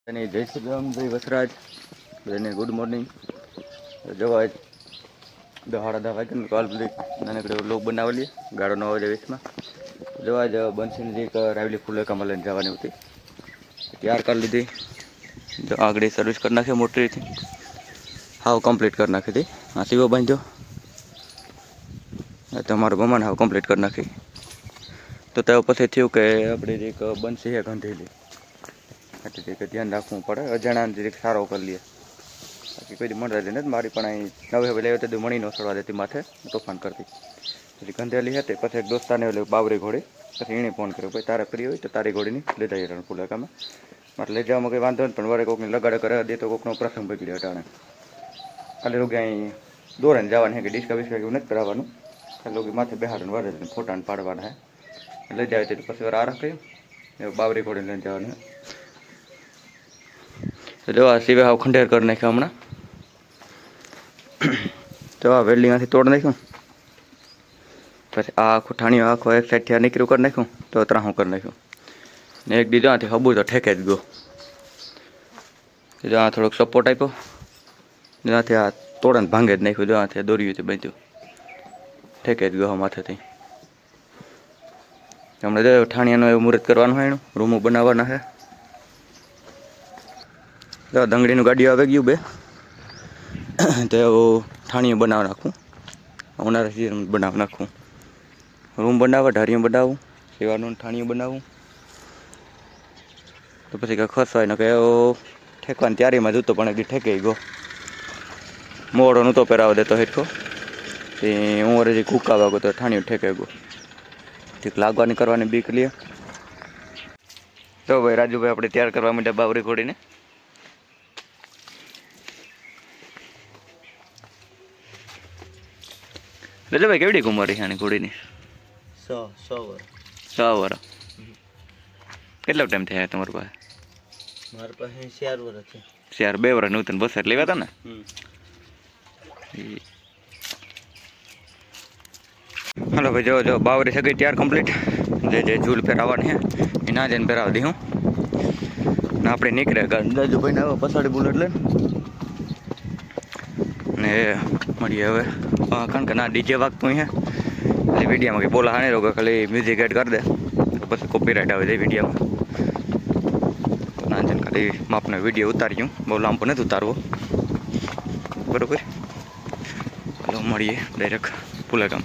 અને જય શ્રી રામ, ભાઈ વસરાજ બધાને ગુડ મોર્નિંગ. જવા દહાડા દા વાગે કાલ બધી નાનકડે લોક બનાવેલી ગાળો 9 વાગે વેચમાં જવા જ બંસીની એક રાવલી ફૂલે કમા લઈને જવાની હતી. તૈયાર કરી લીધી. જો આગળ સર્વિસ કરી નાખી મોટરીથી હાવ કમ્પ્લીટ કરી નાખી હતી. આ સીવો બાંધ્યો તમારો ગમાન હાવ કમ્પ્લીટ કરી નાખી. તો તે પછી થયું કે આપણે એક બંસી છે ગંધેલી એટલે કે ધ્યાન રાખવું પડે. અજાણાને જરીક સારો કરી લઈએ. બાકી કોઈ મળે નથી મારી પણ અહીં નવે હવે લેવા તો મણી ન સડવા દેતી માથે તોફાન કરતી. પછી ગંધેલી હતી પછી એક દોસ્તાને એટલે બાવરી ઘોડી પછી એણે ફોન કર્યો ભાઈ તારે ફ્રી હોય તો તારી ઘોડીની લીધા જવાનું ફૂલકામાં મારે લઈ જવામાં કંઈ વાંધો નથી પણ વરે કોકને લગાડે કરે દે તો કોકનો પ્રસંગ બગડ્યો અટાણે ખાલી લોકો અહીં દોરાને જવાનું છે કે ડિસ્કા બિસ્કા એવું નથી કરાવવાનું. ખાલી લોકો માથે બેહાડવાનું વરે ફોટાને પાડવાના છે લઈ જાય તો પછી વાર આરામ કર્યું એ બાવરી ઘોડીને લઈને જવાનું. જો આ સિવાય હાવ ખંડેર કરી નાખ્યા હમણાં. તો આ વેલ્ડિંગમાંથી તોડ નાખ્યું પછી આ આખું ઠાણીઓ આખો એક સાઈડથી આ નીકળ્યું કરી નાખ્યું તો ત્રાહું કરી નાખ્યું ને એક દીધો આથી હબુ તો ઠેકે જ ગયો. આ થોડોક સપોર્ટ આપ્યો ત્યાંથી આ તોડને ભાંગે જ નાખ્યું. ત્યાંથી દોર્યુંથી બાંધ્યું ઠેકે જ ગયો માથેથી. હમણાં જો ઠાણિયાનું એવું મુહૂર્ત કરવાનું હોય એનું રૂમો બનાવવાના છે. તો દંગડીનું ગાડીઓ આવી ગયું બે તો ઠાણીઓ બનાવી નાખું ઉનાળા સિઝન બનાવી નાખું. રૂમ બનાવવા ઢારીઓ બનાવું સેવાનું ઠાણીઓ બનાવું તો પછી કંઈ ખર્ચવાય ને કે ઠેકવાની તૈયારીમાં જૂતો પણ હજી ઠેકાઈ ગયો. મોડો નહોતો પહેરાવા દેતો હેઠો તે હું હજી કૂકાવા ગયો તો ઠાણીઓ ઠેકાઈ ગયો. ઠીક લાગવાની કરવાની બીક લે. તો ભાઈ રાજુભાઈ આપણે તૈયાર કરવા માંડ્યા બાવરી ઘોડીને. રજાભાઈ કેવડી ઉંમર છે આની ઘોડીની? 100 વર્ષ. કેટલો ટાઈમ થયા તમારી પાસે? મારી પાસે 4 વર્ષ છે. 2 વર્ષ નૂતન બસ એટલે લેવા હતા ને. હાલો ભાઈ જો બાવરી સગી તૈયાર કમ્પ્લીટ. જે ઝૂલ પહેરાવવાની છે એ ના જઈને પહેરાવી દી હું ને આપણે નીકળ્યા રાજુભાઈને હવે પછાડી બુલેટ લઈને ને મળીએ હવે. કારણ કે ના ડીજે વાગતું છે એટલે વિડીયોમાં કંઈ બોલા હાને રોકે ખાલી મ્યુઝિક એડ કરી દે પછી કોપીરાઇટ આવે છે વિડીયોમાં. ના જઈને ખાલી માપનો વિડીયો ઉતાર્યું બહુ લાંબો નથી ઉતારવો બરાબર. ચાલો મળીએ ડાયરેક્ટ પુલેગામ.